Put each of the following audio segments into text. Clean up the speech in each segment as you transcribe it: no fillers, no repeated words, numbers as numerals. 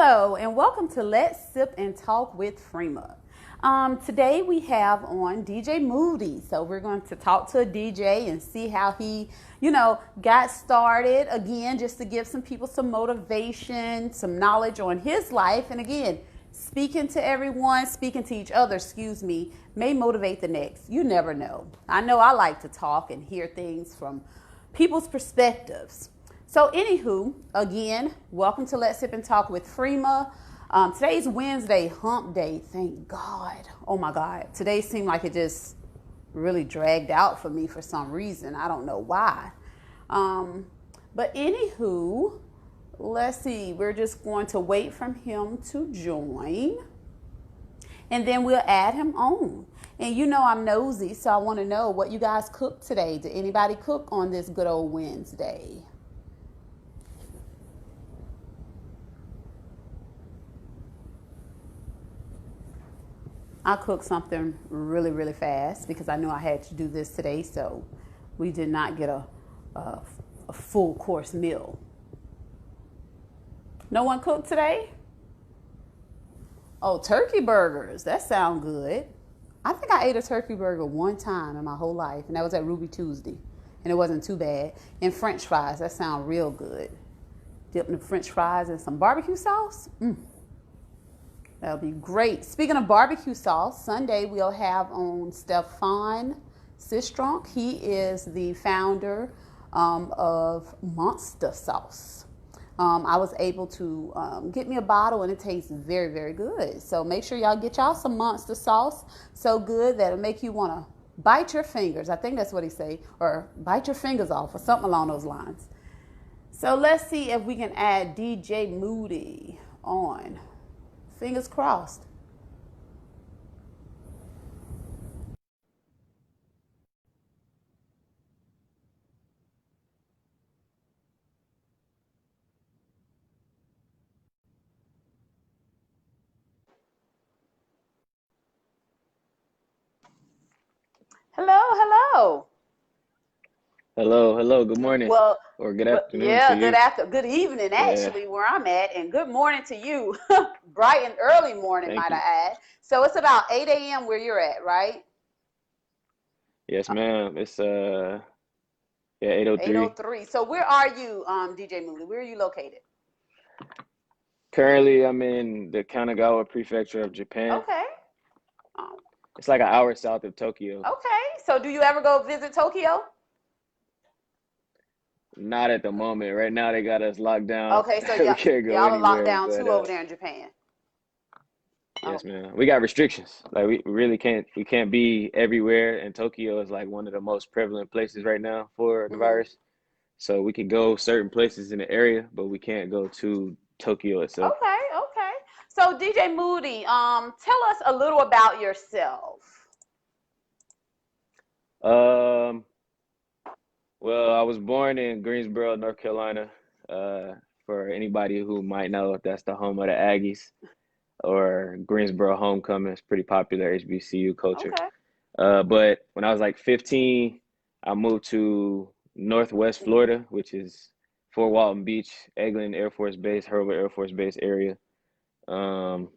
Hello, and welcome to Let's Sip and Talk with Freema. Today we have on DJ Moody. So we're going to talk to a DJ and see how he, got started. Again, just to give some people some motivation, some knowledge on his life. And again, speaking to everyone, speaking to each other, may motivate the next. You never know. I know I like to talk and hear things from people's perspectives. So, anywho, again, welcome to Let's Sip and Talk with Freema. Today's Wednesday, hump day. Thank God. Oh my God. Today seemed like it just really dragged out for me for some reason. I don't know why. But anywho, let's see. We're just going to wait for him to join. And then we'll add him on. And I'm nosy, so I want to know what you guys cooked today. Did anybody cook on this good old Wednesday? I cooked something really, really fast because I knew I had to do this today, so we did not get a full course meal. No one cooked today? Oh, turkey burgers. That sounds good. I think I ate a turkey burger one time in my whole life, and that was at Ruby Tuesday, and it wasn't too bad. And French fries. That sounds real good. Dipping the French fries in some barbecue sauce. That'll be great. Speaking of barbecue sauce, Sunday we'll have on Stefan Sistrunk. He is the founder of Monster Sauce. I was able to get me a bottle, and it tastes very, very good. So make sure y'all get y'all some Monster Sauce. So good that it'll make you want to bite your fingers. I think that's what he say, or bite your fingers off, or something along those lines. So let's see if we can add DJ Moody on. Fingers crossed. Hello, hello. Hello. Good morning Well, or good afternoon to yeah, you. good evening Yeah, actually where I'm at, and good morning to you. Bright and early morning, thank might you. I add. So it's about 8 a.m. where you're at, right? Yes, ma'am. It's yeah, 8:03. 8:03. So where are you, DJ Moody? Where are you located? Currently, I'm in the Kanagawa Prefecture of Japan. Okay. Um, It's like an hour south of Tokyo. okay. So do you ever go visit Tokyo? Not at the moment. Right now, they got us locked down. Okay, so We y'all can't go y'all are locked anywhere. down But too over there in Japan. Oh, yes, ma'am. We got restrictions. Like we really can't. We can't be everywhere. And Tokyo is like one of the most prevalent places right now for the mm-hmm. virus. So we can go certain places in the area, but we can't go to Tokyo itself. Okay, okay. So DJ Moody, tell us a little about yourself. Um, well, I was born in Greensboro, North Carolina. Uh, for anybody who might know, that's the home of the Aggies or Greensboro homecoming. It's pretty popular HBCU culture. Okay. But when I was like 15, I moved to Northwest Mm-hmm. Florida, which is Fort Walton Beach, Eglin Air Force Base, Hurlburt Air Force Base area. Um,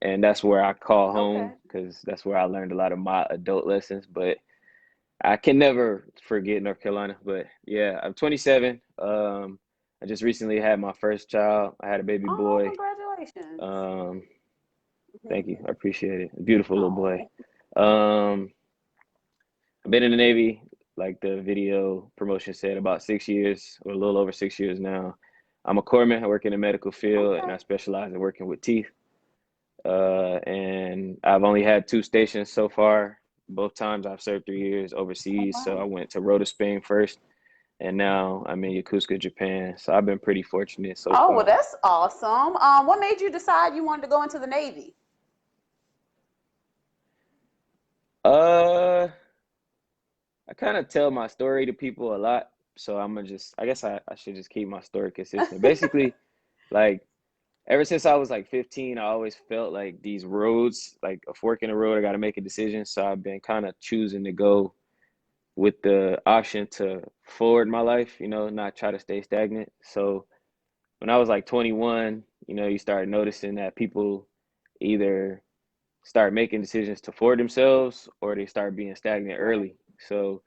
and that's where I call Okay. home because that's where I learned a lot of my adult lessons. But I can never forget North Carolina, but yeah, I'm 27. I just recently had my first child. I had a baby Oh, boy. congratulations. Um, thank you. Mm-hmm. I appreciate it. A beautiful little boy. Oh. Um, I've been in the Navy, like the video promotion said, about 6 years or a little over 6 years now. I'm a corpsman. I work in the medical field and Okay. I specialize in working with teeth. And I've only had two stations so far. Both times I've served 3 years Oh, overseas. So wow. I went to Rota, Spain first, and now I'm in Yokosuka, Japan. So I've been pretty fortunate so Oh, well, far. that's awesome. What made you decide you wanted to go into the Navy? Uh, I kind of tell my story to people a lot. So I'm gonna just, I guess I should just keep my story consistent. Basically, like ever since I was like 15, I always felt like these roads, like a fork in the road, I got to make a decision. So I've been kind of choosing to go with the option to forward my life, not try to stay stagnant. So when I was like 21, you start noticing that people either start making decisions to for themselves or they start being stagnant Right. early. So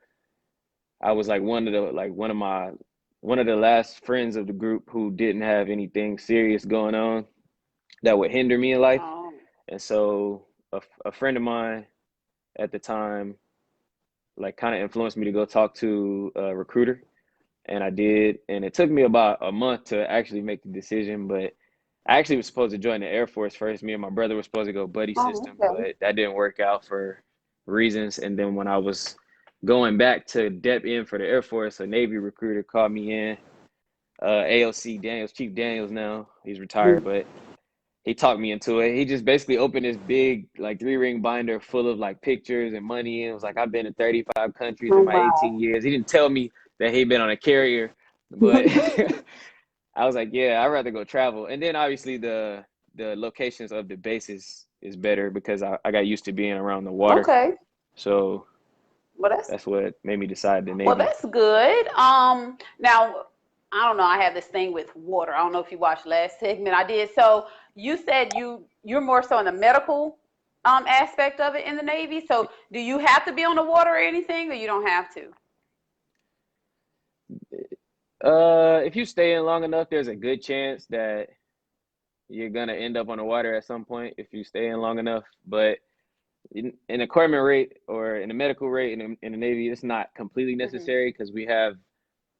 I was like one of the last friends of the group who didn't have anything serious going on that would hinder me in life. Oh. And so a friend of mine at the time like kind of influenced me to go talk to a recruiter, and I did. And it took me about a month to actually make the decision, but I actually was supposed to join the Air Force first. Me and my brother were supposed to go buddy Oh, system, okay. but that didn't work out for reasons. And then when I was going back to dep in for the Air Force, a Navy recruiter called me in. AOC Daniels, Chief Daniels now, he's retired, Mhm. but he talked me into it. He just basically opened this big like 3 ring binder full of like pictures and money. And it was like, I've been to 35 countries Oh, in my wow. 18 years. He didn't tell me that he'd been on a carrier, but I was like, yeah, I'd rather go travel. And then obviously the locations of the bases is better because I got used to being around the water. Okay. So Well, that's that's what made me decide the well, Navy. that's good. Now I don't know. I have this thing with water. I don't know if you watched last segment. I did. So you said you're more so in the medical aspect of it in the Navy. So do you have to be on the water or anything, or you don't have to? If you stay in long enough, there's a good chance that you're gonna end up on the water at some point if you stay in long enough. But in the corpsman rate or in the medical rate in the Navy, it's not completely Hmm. necessary because we have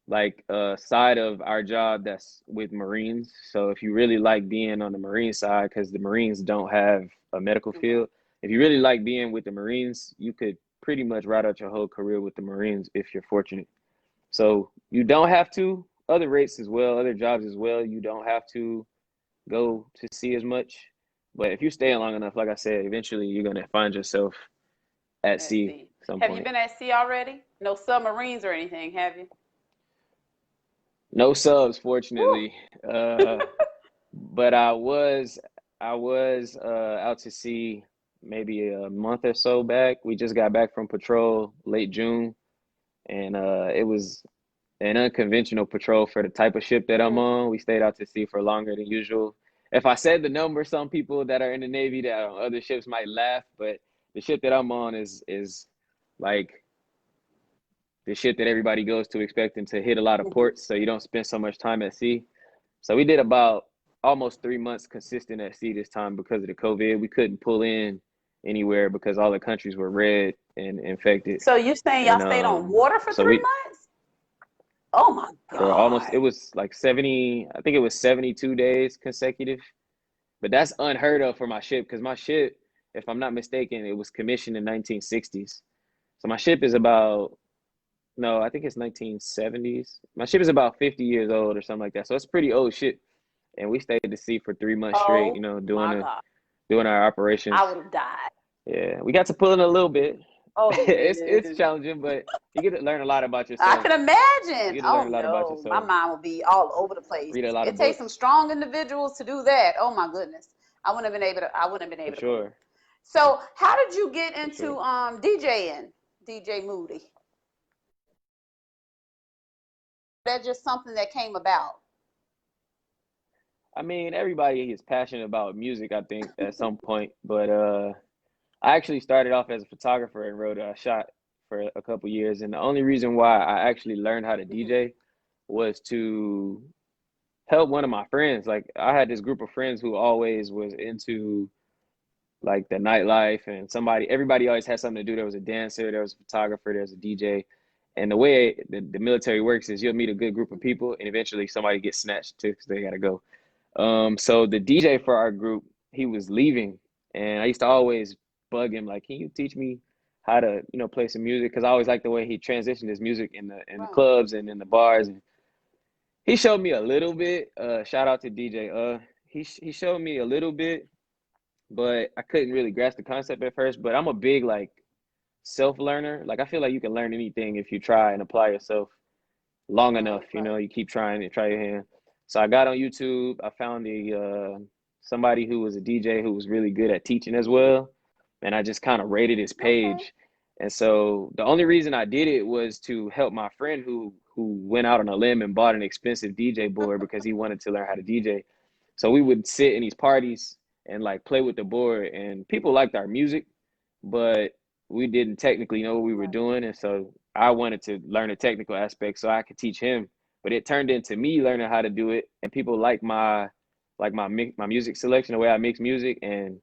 like a side of our job that's with Marines. So if you really like being on the Marine side, because the Marines don't have a medical Okay. field, if you really like being with the Marines, you could pretty much ride out your whole career with the Marines if you're fortunate. So you don't have to. Other rates as well, other jobs as well. You don't have to go to sea as much. But if you stay in long enough, like I said, eventually you're gonna find yourself at At sea sea. at some Have you point. been at sea already? No submarines or anything, have you? No subs, Whew. fortunately. Uh, but I was out to sea maybe a month or so back. We just got back from patrol late June, and it was an unconventional patrol for the type of ship that I'm Mm. on. We stayed out to sea for longer than usual. If I said the number, some people that are in the Navy that are on other ships might laugh, but the ship that I'm on is like the ship that everybody goes to expecting to hit a lot of Mhm. ports, so you don't spend so much time at sea. So we did about almost 3 months consistent at sea this time because of the COVID. We couldn't pull in anywhere because all the countries were red and infected. So you saying y'all And stayed on water for so three we months? Oh my for almost God. it was like 70, I think it was 72 days consecutive. But that's unheard of for my ship because my ship, if I'm not mistaken, it was commissioned in 1960s. So my ship is about no, I think it's 1970s. My ship is about 50 years old or something like that. So it's a pretty old ship. And we stayed to sea for 3 months straight, Oh doing my the God. doing our I operations. would have died. Yeah, we got to pull in a little bit. Oh It's no. challenging, but you get to learn a lot about I yourself. can You imagine. get to learn Oh a lot about no. My yourself. mind will be all over the place. Read a lot It of takes some books strong individuals to do that. Oh my goodness. I wouldn't have been for able to move. sure, So how did you get for into sure. DJing? DJ Moody. That's just something that came about. I mean, everybody is passionate about music, I think, at some point. But I actually started off as a photographer and wrote a shot for a couple years. And the only reason why I actually learned how to Hmm. DJ was to help one of my friends. Like I had this group of friends who always was into like the nightlife, and everybody always had something to do. There was a dancer, there was a photographer, there was a DJ. And the way the military works is you'll meet a good group of people and eventually somebody gets snatched too because they gotta go. So the DJ for our group, he was leaving, and I used to always bug him like, "Can you teach me how to, play some music?" Because I always liked the way he transitioned his music in the Right. clubs and in the bars. And he showed me a little bit. Shout out to DJ. He showed me a little bit, but I couldn't really grasp the concept at first. But I'm a big like self learner. Like I feel like you can learn anything if you try and apply yourself long enough. Right. Right. You keep trying and try your hand. So I got on YouTube. I found somebody who was a DJ who was really good at teaching as well, and I just kind of rated his Okay. page. And so the only reason I did it was to help my friend who who went out on a limb and bought an expensive DJ board because he wanted to learn how to DJ. So we would sit in these parties and like play with the board, and people liked our music, but we didn't technically know what we were Right. doing. And so I wanted to learn the technical aspect so I could teach him. But it turned into me learning how to do it, and people like my music selection, the way I mix music. And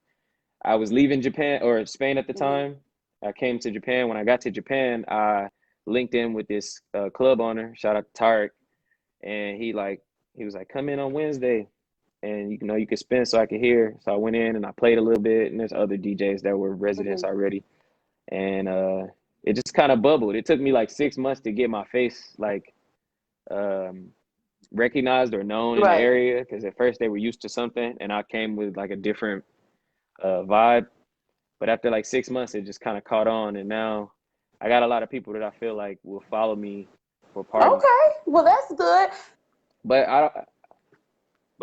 I was leaving Japan or Spain at the Hmm. time. I came to Japan. When I got to Japan, I linked in with this club owner. Shout out to Tarek, and he was like, come in on Wednesday, and you know you could spin so I could hear. So I went in and I played a little bit, and there's other DJs that were residents Hmm. already, and it just kind of bubbled. It took me like 6 months to get my face like um, recognized or known in the Right. area, because at first they were used to something, and I came with like a different vibe. But after like 6 months, it just kind of caught on, and now I got a lot of people that I feel like will follow me for parties. Okay. Well, that's good. But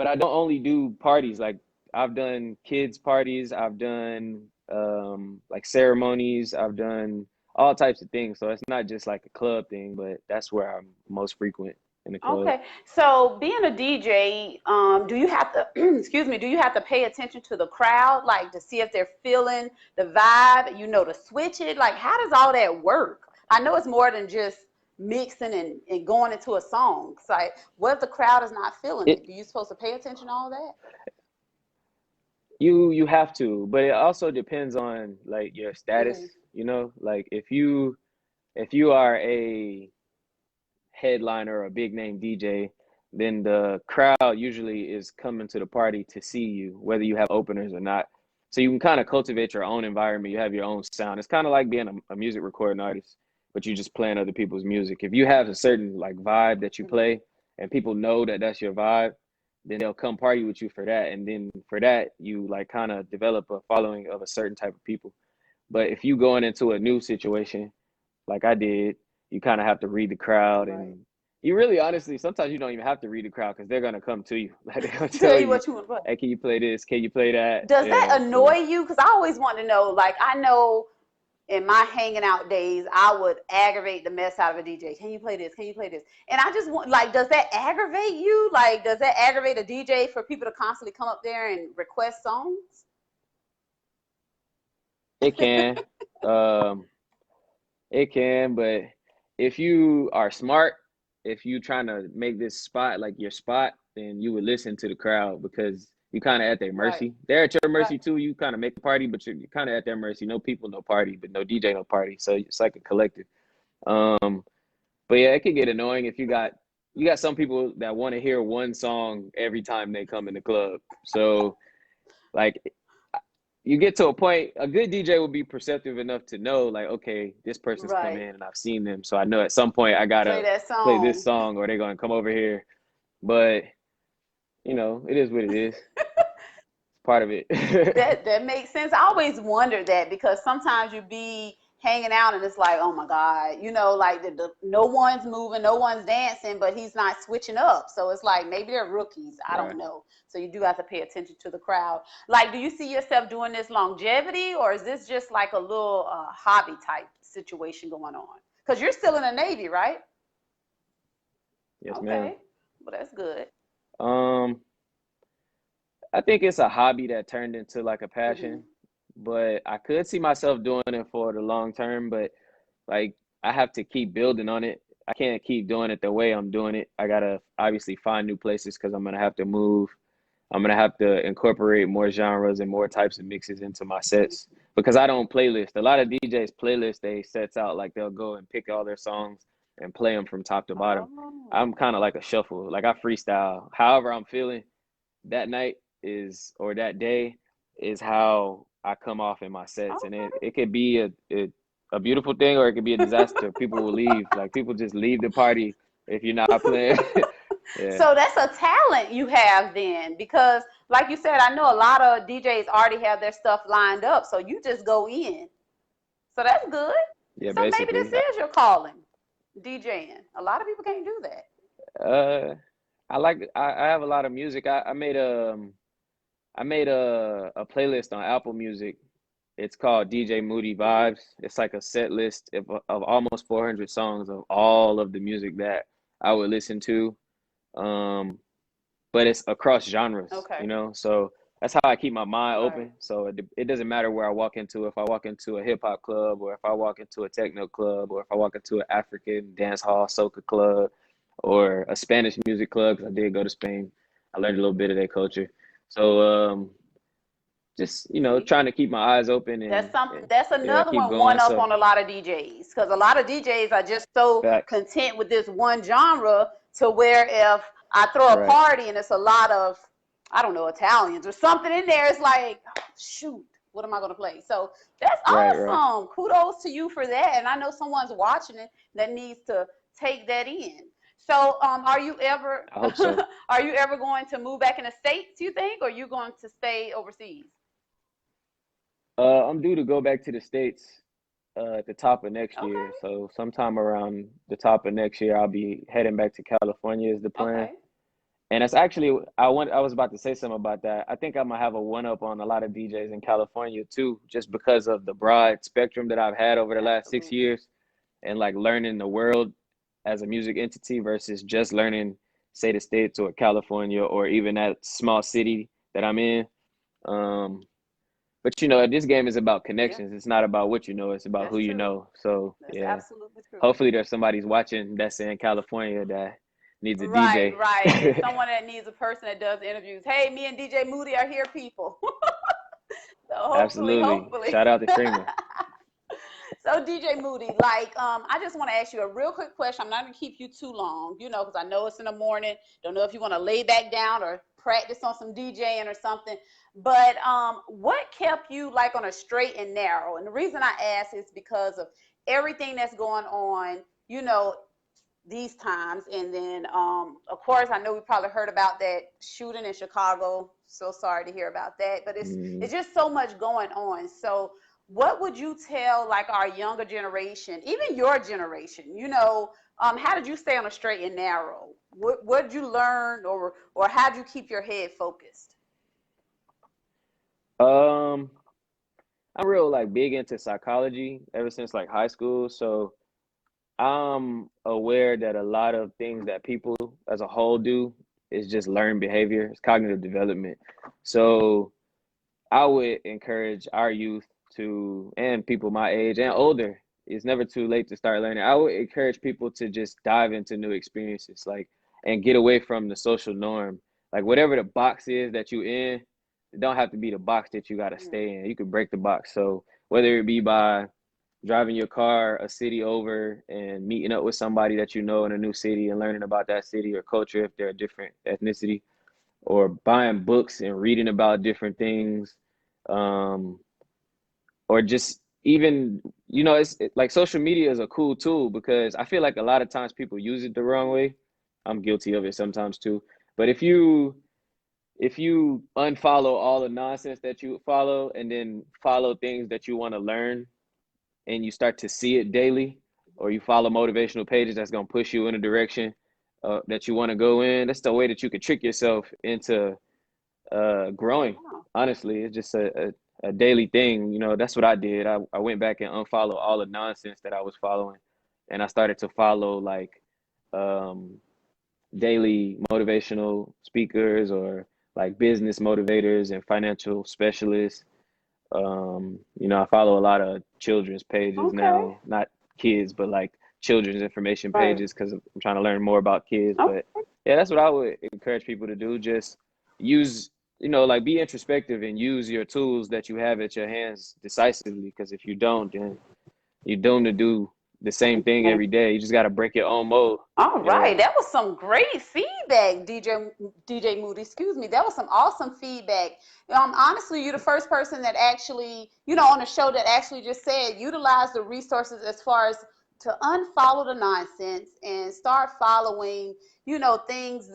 I don't only do parties. Like I've done kids parties, I've done like ceremonies, I've done all types of things. So it's not just like a club thing, but that's where I'm most frequent, in the club. Okay. So being a DJ, do you have to, excuse me, do you have to pay attention to the crowd, like to see if they're feeling the vibe, to switch it? Like, how does all that work? I know it's more than just mixing and going into a song. It's like, what if the crowd is not feeling It it? Do you supposed to pay attention to all that? you have to, but it also depends on like your status, Hmm. like if you are a headliner or a big name DJ, then the crowd usually is coming to the party to see you, whether you have openers or not. So you can kind of cultivate your own environment. You have your own sound. It's kind of like being a music recording artist, but you just playing other people's music. If you have a certain like vibe that you Hmm. play and people know that that's your vibe, then they'll come party with you for that. And then for that, you like kind of develop a following of a certain type of people. But if you going into a new situation, like I did, you kind of have to read the crowd, Right. and you really honestly sometimes you don't even have to read the crowd because they're gonna come to you. Like they're gonna Tell tell you you, what you want to play. "Hey, can you play this? Can you play that?" Does that Yeah. annoy So you? Because I always want to know, like, I know in my hanging out days, I would aggravate the mess out of a DJ. Can you play this? Can you play this? And I just want, like, does that aggravate you? Like, does that aggravate a DJ for people to constantly come up there and request songs? it can, um, it can, but if you are smart, if you trying to make this spot like your spot, then you would listen to the crowd because you kind of at their Right, mercy. They're at your right. mercy too. You kind of make the party, but you're kind of at their mercy. No people, no party, but no DJ, no party. So it's like a collective. Um, But yeah, it could get annoying if you got some people that want to hear one song every time they come in the club. So like you get to a point, a good DJ will be perceptive enough to know like, okay, this person's come Right. in and I've seen them. So I know at some point I Play gotta that play this song. song or they're gonna come over here. But it is what it is. It's part of it. That makes sense. I always wonder that because sometimes you be hanging out and it's like, oh my God, like no one's moving, no one's dancing, but he's not switching up. So it's like maybe they're rookies. I Right. don't know. So you do have to pay attention to the crowd. Like, do you see yourself doing this longevity, or is this just like a little hobby type situation going on? Because you're still in the Navy, right? Yes, ma'am. Okay. Well, that's good. Um, I think it's a hobby that turned into like a Hmm. passion, but I could see myself doing it for the long term, but like I have to keep building on it. I can't keep doing it the way I'm doing it. I gotta obviously find new places because I'm gonna have to move. I'm gonna have to incorporate more genres and more types of mixes into my sets because I don't playlist. A lot of DJs playlist they sets out like they'll go and pick all their songs and play them from top to bottom. I'm Oh, kind of like a shuffle. Like I freestyle. However I'm feeling that night is or that day is how I come off in my sets, and it, okay. it could be a beautiful thing or it could be a disaster. People will leave, like people just leave the party if you're not playing. Yeah, So that's a talent you have then, because like you said, I know a lot of DJs already have their stuff lined up, so you just go in. So that's good. yeah, So maybe this basically. is your calling, DJing. A lot of people can't do that. Uh, I have a lot of music. I made a playlist on Apple Music. It's called DJ Moody Hmm. Vibes. It's like a set list of almost 400 songs of all of the music that I would listen to. Um, but it's across genres, Okay. you know? So that's how I keep my mind Right. open. So it doesn't matter where I walk into. If I walk into a hip hop club, or if I walk into a techno club, or if I walk into an African dance hall, soca club, or a Spanish music club, because I did go to Spain. I learned a little bit of their culture. So just, See? trying to keep my eyes open That's and, something. and That's yeah, another keep one going. up So on a lot of DJs, because a lot of DJs are just so facts. content with this one genre to where if I throw a Right. party and it's a lot of, I don't know, Italians or something in there, it's like, shoot, what am I going to play? So that's Right, right. awesome. Kudos to you for that. And I know someone's watching it that needs to take that in. So, are you ever I hope so. are you ever going to move back in the States, you think, or are you going to stay overseas? I'm due to go back to the States at the top of next year. Okay. So sometime around the top of next year, I'll be heading back to California is the plan. Okay. And it's actually I was about to say something about that. I think I'm gonna have a one up on a lot of DJs in California too, just because of the broad spectrum that I've had over the last six Absolutely. years and like learning the world as a music entity versus just learning, say, the States or California or even that small city that I'm in. Um, but this game is about Yeah, connections. It's not about what you know, it's about that's who you true. know. So That's yeah. absolutely true. Hopefully there's somebody's watching that's in California that needs a Right, DJ. right. And someone that needs a person that does interviews. Hey, me and DJ Moody are here, people. So hopefully, Absolutely. hopefully. Shout out to Freema. So DJ Moody, like, I just want to ask you a real quick question. I'm not gonna keep you too long, because I know it's in the morning. Don't know if you want to lay back down or practice on some DJing or something. But what kept you like on a straight and narrow? And the reason I ask is because of everything that's going on, you know, these times. And then, of course, I know we probably heard about that shooting in Chicago. So sorry to hear about that, but it's Mm. it's just so much going on. So, what would you tell like our younger generation, even your generation? How did you stay on a straight and narrow? What did you learn, or how did you keep your head focused? Um, I'm real like big into psychology ever since like high school. So I'm aware that a lot of things that people as a whole do is just learned behavior. It's cognitive development. So I would encourage our youth to, and people my age and older, it's never too late to start learning. I would encourage people to just dive into new experiences, like, and get away from the social norm. Like, whatever the box is that you in, it don't have to be the box that you got to Mm, stay in. You could break the box. So whether it be by driving your car a city over and meeting up with somebody that you know in a new city and learning about that city or culture if they're a different ethnicity, or buying books and reading about different things, um, or just even like social media is a cool tool because I feel like a lot of times people use it the wrong mhm. way. I'm guilty of it sometimes too. But if you unfollow all the nonsense that you follow and then follow things that you want to learn and you start to see it daily, or you follow motivational pages that's going to push you in a direction that you want to go in, that's the way that you could trick yourself into Oh growing. wow. Honestly, it's just a daily thing. That's what I did. I went back and unfollowed all the nonsense that I was following, and I started to follow like um, daily motivational speakers or like business motivators and financial specialists. I follow a lot of children's pages Okay. now, not kids, but like children's information Right. pages because I'm trying to learn more about kids. But Okay. yeah, that's what I would encourage people to do. Just use, like be introspective and use your tools that you have at your hands decisively. Because if you don't, then you're doomed to do the same thing Okay. every day. You just got to break your own mold. All Yeah. right, that was some great feedback, DJ Moody. Excuse me, that was some awesome feedback. Honestly, you're the first person that actually, on the show that actually just said utilize the resources as far as to unfollow the nonsense and start following, things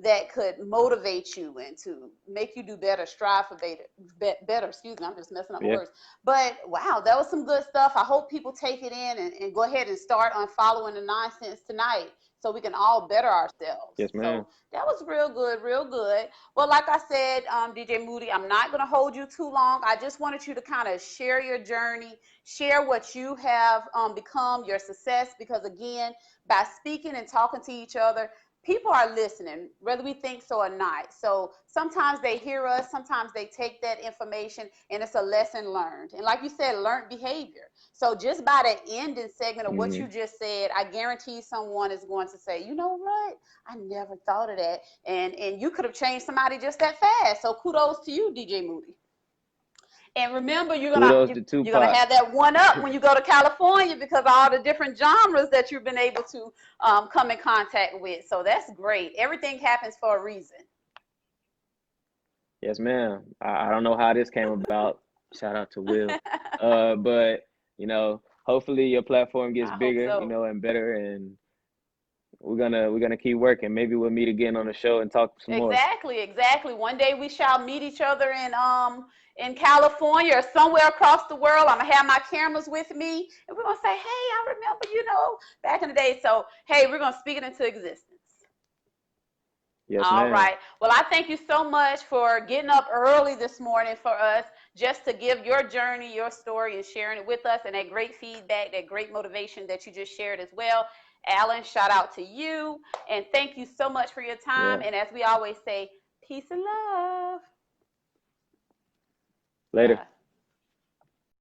that could motivate you and to make you do better, strive for better. Excuse me, I'm just messing up my Yeah. words. But wow, that was some good stuff. I hope people take it in and go ahead and start unfollowing the nonsense tonight. so we can all better ourselves. Yes, ma'am. So that was real good, real good. Well, like I said, DJ Moody, I'm not going to hold you too long. I just wanted you to kind of share your journey, share what you have become, your success, because again, by speaking and talking to each other, people are listening, whether we think so or not. So sometimes they hear us, sometimes they take that information, and it's a lesson learned. And like you said, learned behavior. So just by the ending segment of what you Hmm. just said, I guarantee someone is going to say, you know what? I never thought of that. And you could have changed somebody just that fast. So kudos to you, DJ Moody. And remember, Kudos to you're gonna Tupac. have that one up when you go to California because of all the different genres that you've been able to come in contact with. So that's great. Everything happens for a reason. Yes, ma'am. I don't know how this came about. Shout out to Will. But hopefully your platform gets I hope bigger, so. and better, and we're gonna keep working. Maybe we'll meet again on the show and talk some more. Exactly, exactly. One day we shall meet each other in California or somewhere across the world. I'm gonna have my cameras with me, and we're gonna say, "Hey, I remember, back in the day." So, hey, we're gonna speak it into existence. Yes, All ma'am. right. Well, I thank you so much for getting up early this morning for us just to give your journey, your story, and sharing it with us, and that great feedback, that great motivation that you just shared as well. Alan, shout out to you, and thank you so much for your time. Yeah. And as we always say, peace and love. Later. Bye.